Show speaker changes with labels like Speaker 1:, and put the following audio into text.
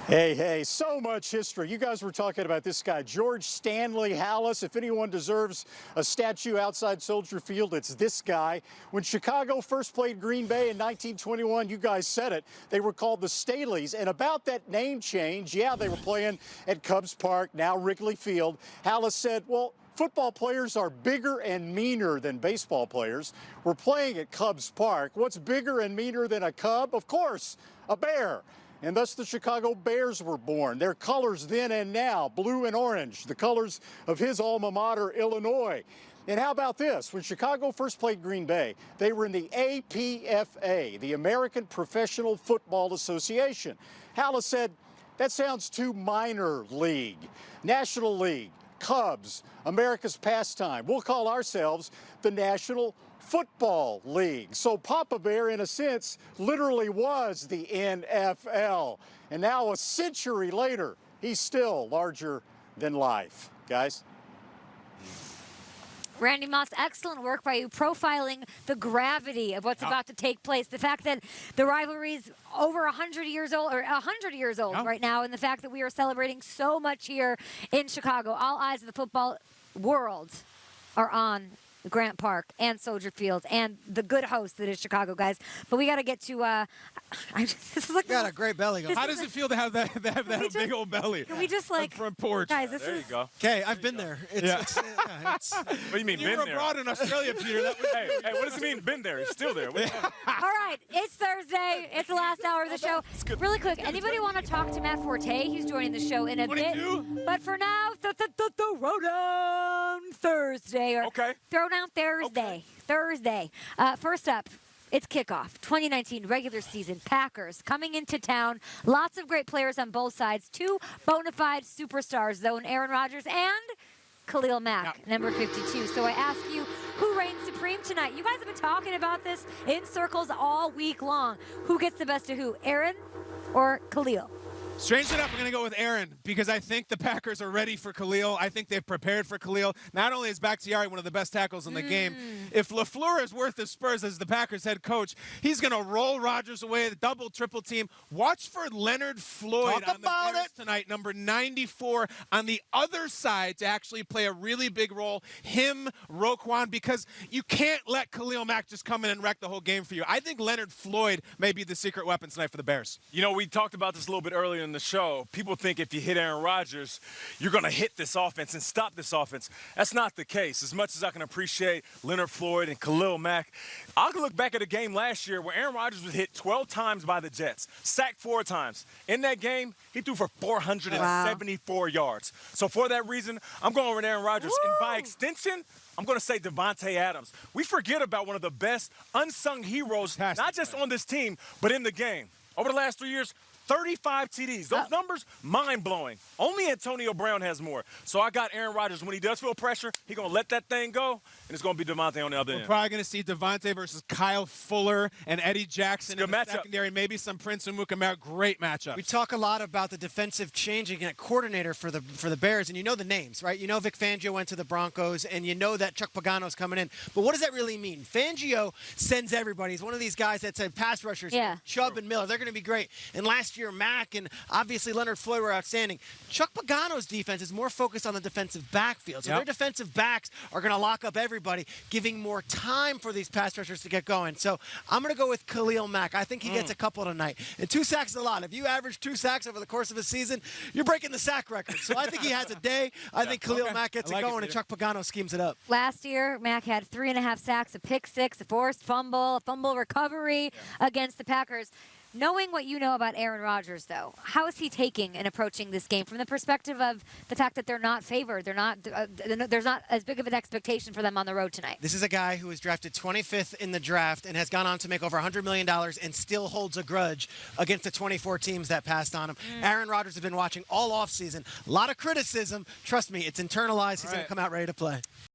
Speaker 1: Hey, so much history. You guys were talking about this guy, George Stanley Hallis. If anyone deserves a statue outside Soldier Field, it's this guy. When Chicago first played Green Bay in 1921, you guys said it, they were called the Staleys. And about that name change, yeah, they were playing at Cubs Park, now Wrigley Field. Hallis said, well, football players are bigger and meaner than baseball players. We're playing at Cubs Park. What's bigger and meaner than a Cub? Of course, a bear. And thus the Chicago Bears were born. Their colors then and now, blue and orange, the colors of his alma mater, Illinois. And how about this? When Chicago first played Green Bay, they were in the APFA, the American Professional Football Association. Hallis said, that sounds too minor league. National League, Cubs, America's pastime. We'll call ourselves the National Football League. So Papa Bear, in a sense, literally was the NFL. And now, a century later, he's still larger than life. Guys?
Speaker 2: Randy Moss, excellent work by you, profiling the gravity of what's about to take place. The fact that the rivalry is over 100 years old, or 100 years old right now, and the fact that we are celebrating so much here in Chicago. All eyes of the football world are on Grant Park and Soldier Field and the good host that is Chicago, guys. But we got to get to this is like
Speaker 3: got a great belly going.
Speaker 4: How does it feel to have that big old belly?
Speaker 2: Can we just like
Speaker 4: front porch?
Speaker 2: Guys, this
Speaker 5: There you go.
Speaker 3: Okay, I've been there. It's
Speaker 5: What do you mean,
Speaker 4: You
Speaker 5: been
Speaker 4: were
Speaker 5: there?
Speaker 4: abroad in Australia, Peter. That was,
Speaker 5: Hey, what does it mean, been there? It's still there.
Speaker 2: All right, it's Thursday. It's the last hour of the show. Really quick, anybody want to talk to Matt Forte? He's joining the show in a
Speaker 4: 22?
Speaker 2: bit. But for now, the Throwdown Thursday. Or
Speaker 5: Okay.
Speaker 2: Throwdown Thursday.
Speaker 5: Okay.
Speaker 2: Thursday. First up, it's kickoff. 2019 regular season. Packers coming into town. Lots of great players on both sides. Two bona fide superstars, though, in Aaron Rodgers and Khalil Mack, number 52. So I ask you, who reigns supreme tonight? You guys have been talking about this in circles all week long. Who gets the best of who, Aaron or Khalil?
Speaker 4: Strange enough, I'm going to go with Aaron because I think the Packers are ready for Khalil. I think they've prepared for Khalil. Not only is Bakhtiari one of the best tackles in the game, if LaFleur is worth his spurs as the Packers head coach, he's going to roll Rodgers away, the double, triple team. Watch for Leonard Floyd on the Bears tonight, number 94, on the other side to actually play a really big role. Him, Roquan, because you can't let Khalil Mack just come in and wreck the whole game for you. I think Leonard Floyd may be the secret weapon tonight for the Bears.
Speaker 5: You know, we talked about this a little bit earlier in the show. People think if you hit Aaron Rodgers, you're going to hit this offense and stop this offense. That's not the case. As much as I can appreciate Leonard Floyd and Khalil Mack, I can look back at a game last year where Aaron Rodgers was hit 12 times by the Jets, sacked 4 times. In that game, he threw for 474 yards. So for that reason, I'm going with Aaron Rodgers. And by extension, I'm going to say Devontae Adams. We forget about one of the best unsung heroes, not just on this team, but in the game. Over the last 3 years, 35 TDs. Those numbers, mind-blowing. Only Antonio Brown has more. So I got Aaron Rodgers. When he does feel pressure, he's going to let that thing go, and it's going to be Devontae on the other end.
Speaker 4: We're probably going to see Devontae versus Kyle Fuller and Eddie Jackson in the
Speaker 5: matchup.
Speaker 4: secondary. Maybe some Prince Umukamara. Great matchup.
Speaker 3: We talk a lot about the defensive changing at coordinator for the Bears, and you know the names, right? You know Vic Fangio went to the Broncos, and you know that Chuck Pagano's coming in. But what does that really mean? Fangio sends everybody. He's one of these guys that said pass rushers, Chubb and Miller. They're going to be great. And last year, Mack and obviously Leonard Floyd were outstanding. Chuck Pagano's defense is more focused on the defensive backfield. So their defensive backs are going to lock up everybody, giving more time for these pass rushers to get going. So I'm going to go with Khalil Mack. I think he gets a couple tonight. And 2 sacks is a lot. If you average 2 sacks over the course of a season, you're breaking the sack record. So I think he has a day. I think Khalil Mack gets it going, and Chuck Pagano schemes it up.
Speaker 2: Last year, Mack had 3.5 sacks, a pick 6, a forced fumble, a fumble recovery against the Packers. Knowing what you know about Aaron Rodgers, though, how is he taking and approaching this game from the perspective of the fact that they're not favored? They're not. There's not as big of an expectation for them on the road tonight.
Speaker 3: This is a guy who was drafted 25th in the draft and has gone on to make over $100 million and still holds a grudge against the 24 teams that passed on him. Aaron Rodgers has been watching all offseason. A lot of criticism. Trust me, it's internalized. He's going to come out ready to play.